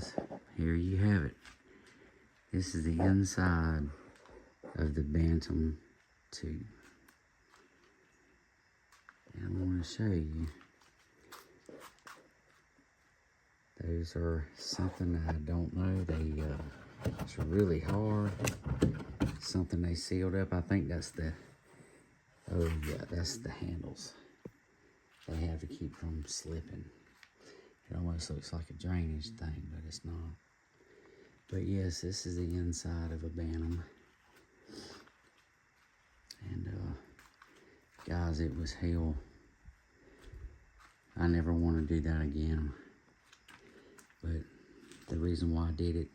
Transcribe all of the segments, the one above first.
guys, here you have it. This is the inside of the Bantam 2. And I want to show you. Those are something I don't know. It's really hard. Something they sealed up. I think that's the, oh yeah, that's the handles. They have to keep from slipping. It almost looks like a drainage thing, but it's not. But yes, this is the inside of a Bantam. And guys, it was hell. I never want to do that again. But the reason why I did it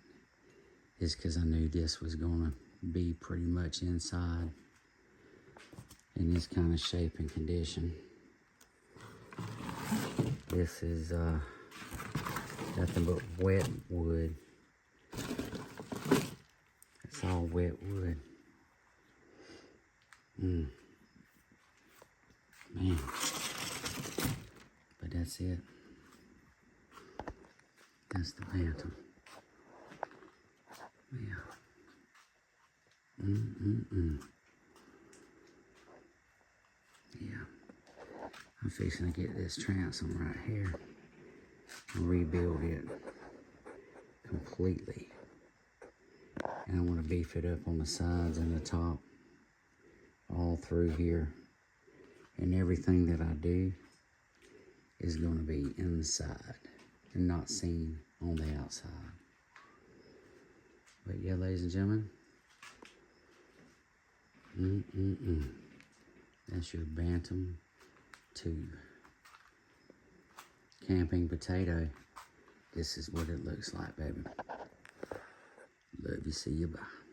is because I knew this was gonna be pretty much inside in this kind of shape and condition. This is nothing but wet wood. It's all wet wood. Man. But that's it. That's the Bantam. Yeah. Yeah. I'm fixing to get this transom right here and rebuild it completely. And I want to beef it up on the sides and the top, all through here. And everything that I do is going to be inside and not seen on the outside. But yeah, ladies and gentlemen, that's your Bantam 2 camping potato. This is what it looks like, baby. Love you. See you. Bye.